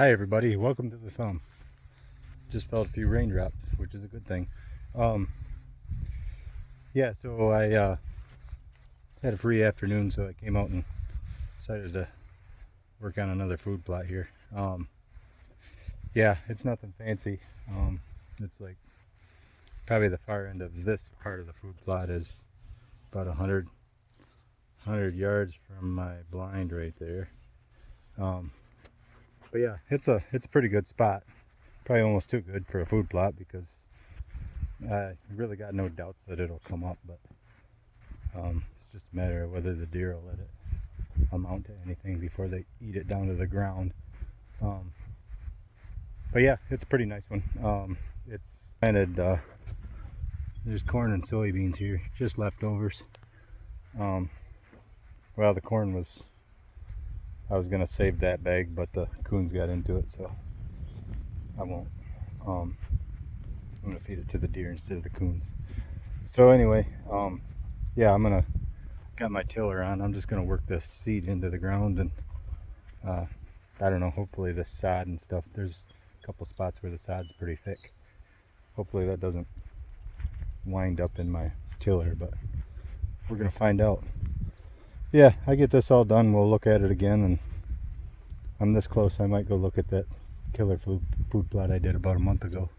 Hi everybody, welcome to the thumb. Just felt a few raindrops, which is a good thing. Um, yeah, so I had a free afternoon, so I came out and decided to work on another food plot here. Yeah, it's nothing fancy. It's like probably the far end of this part of the food plot is about 100 yards from my blind right there. But yeah, it's a pretty good spot. Probably almost too good for a food plot because I really got no doubts that it'll come up, but it's just a matter of whether the deer will let it amount to anything before they eat it down to the ground. Um, but yeah, it's a pretty nice one. It's planted, there's corn and soybeans here, just leftovers. Well, the corn was, I was going to save that bag, but the coons got into it, so I won't. I'm going to feed it to the deer instead of the coons. So anyway, yeah, got my tiller on. I'm just going to work this seed into the ground and I don't know, hopefully the sod and stuff, there's a couple spots where the sod's pretty thick. Hopefully that doesn't wind up in my tiller, but we're gonna find out. Yeah, I get this all done, we'll look at it again, and I'm this close, I might go look at that killer food plot I did about a month ago.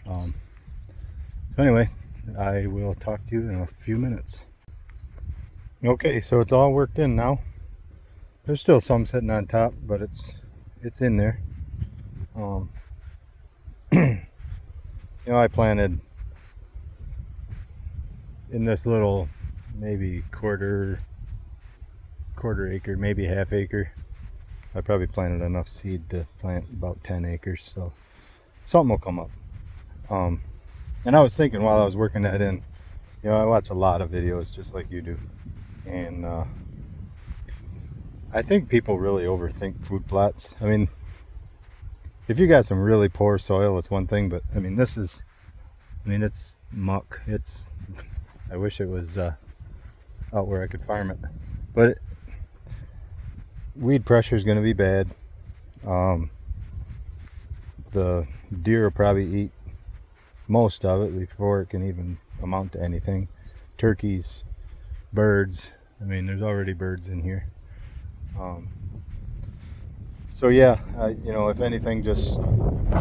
So anyway, I will talk to you in a few minutes. Okay, so it's all worked in now. There's still some sitting on top, but it's in there. You know, I planted in this little maybe quarter acre, maybe half acre. I probably planted enough seed to plant about 10 acres, so something will come up. And I was thinking while I was working that in, you know, I watch a lot of videos just like you do, and I think people really overthink food plots. I mean, if you got some really poor soil, it's one thing, but I mean, it's muck. I wish it was out where I could farm it, but weed pressure is going to be bad. The deer will probably eat most of it before it can even amount to anything. Turkeys, birds. I mean, there's already birds in here. So yeah, you know, if anything, just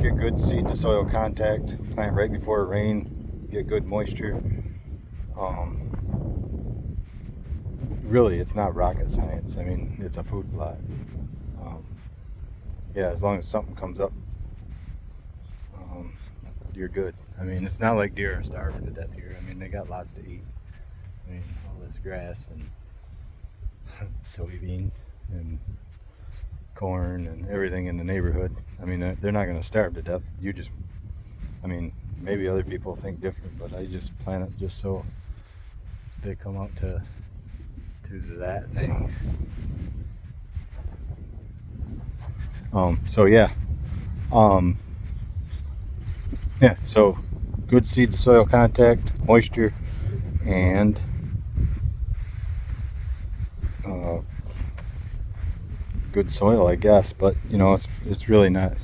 get good seed to soil contact, plant right before it rain, get good moisture. Really, it's not rocket science. I mean, it's a food plot. Yeah, as long as something comes up, you're good. I mean, it's not like deer are starving to death here. I mean, they got lots to eat. I mean, all this grass and soybeans and corn and everything in the neighborhood. I mean, they're not going to starve to death. I mean, maybe other people think different, but I just plant it just so they come out to that thing. So yeah. Yeah, so good seed to soil contact, moisture, and good soil, I guess. But you know, it's really not.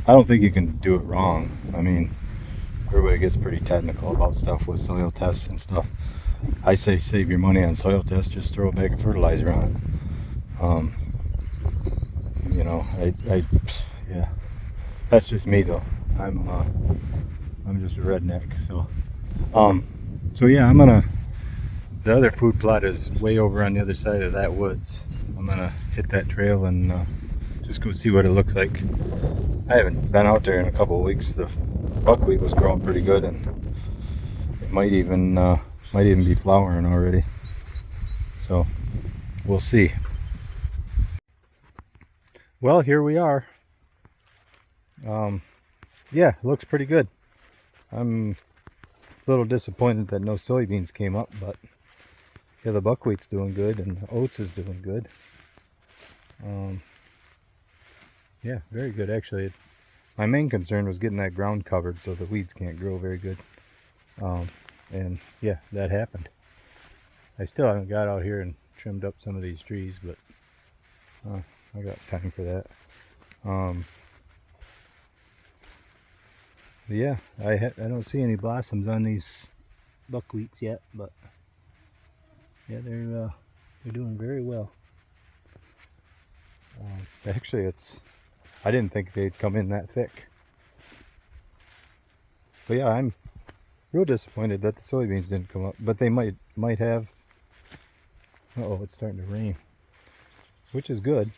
I don't think you can do it wrong. I mean, everybody gets pretty technical about stuff with soil tests and stuff. I say save your money on soil tests. Just throw a bag of fertilizer on it. You know, yeah. That's just me though. I'm just a redneck. So yeah, the other food plot is way over on the other side of that woods. I'm gonna hit that trail and just go see what it looks like. I haven't been out there in a couple of weeks. The buckwheat was growing pretty good, and it might even be flowering already. So we'll see. Well, here we are. Yeah, it looks pretty good. I'm a little disappointed that no soybeans came up, but yeah, the buckwheat's doing good and the oats is doing good. Yeah, very good actually. My main concern was getting that ground covered so the weeds can't grow very good. And yeah, that happened. I still haven't got out here and trimmed up some of these trees, but I got time for that. Yeah, I don't see any blossoms on these buckwheats yet, but yeah, they're doing very well. Actually, I didn't think they'd come in that thick. But yeah, I'm real disappointed that the soybeans didn't come up, but they might have. Uh-oh, it's starting to rain, which is good.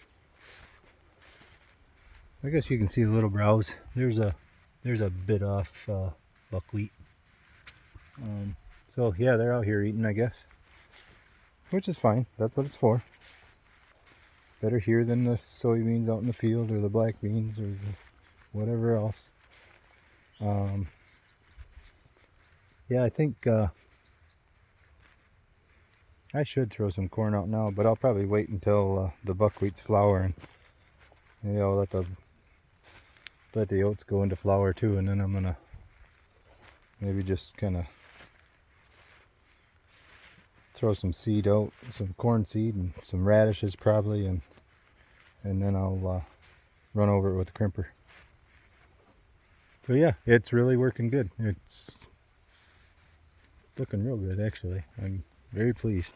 I guess you can see the little browse. There's a bit off buckwheat. So yeah, they're out here eating, I guess, which is fine. That's what it's for. Better here than the soybeans out in the field, or the black beans, or whatever else. Yeah, I think I should throw some corn out now, but I'll probably wait until the buckwheats flower, and let the oats go into flower too, and then I'm gonna maybe just kind of throw some seed out, some corn seed and some radishes probably, and then I'll run over it with a crimper. So yeah, it's really working good. It's looking real good actually. I'm very pleased.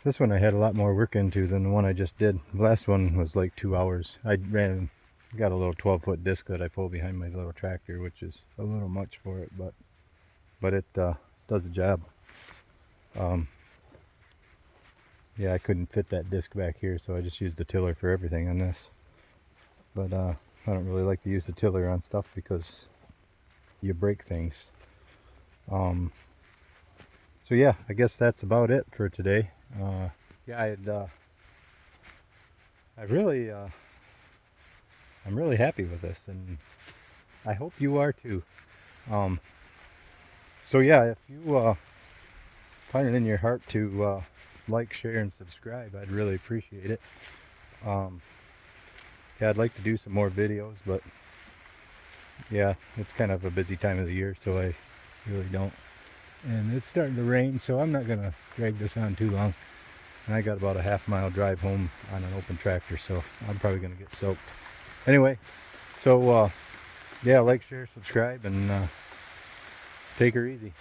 This one I had a lot more work into than the one I just did. The last one was like 2 hours. I got a little 12-foot disc that I pull behind my little tractor, which is a little much for it, but it does the job. Yeah, I couldn't fit that disc back here, so I just used the tiller for everything on this. But I don't really like to use the tiller on stuff because you break things. So yeah, I guess that's about it for today. Yeah, I'm really happy with this, and I hope you are too. So yeah, if you find it in your heart to like, share, and subscribe, I'd really appreciate it. Yeah, I'd like to do some more videos, but yeah, it's kind of a busy time of the year, so I really don't. And it's starting to rain, so I'm not gonna drag this on too long. And I got about a half-mile drive home on an open tractor, so I'm probably gonna get soaked. Anyway, so yeah, like, share, subscribe, and take her easy.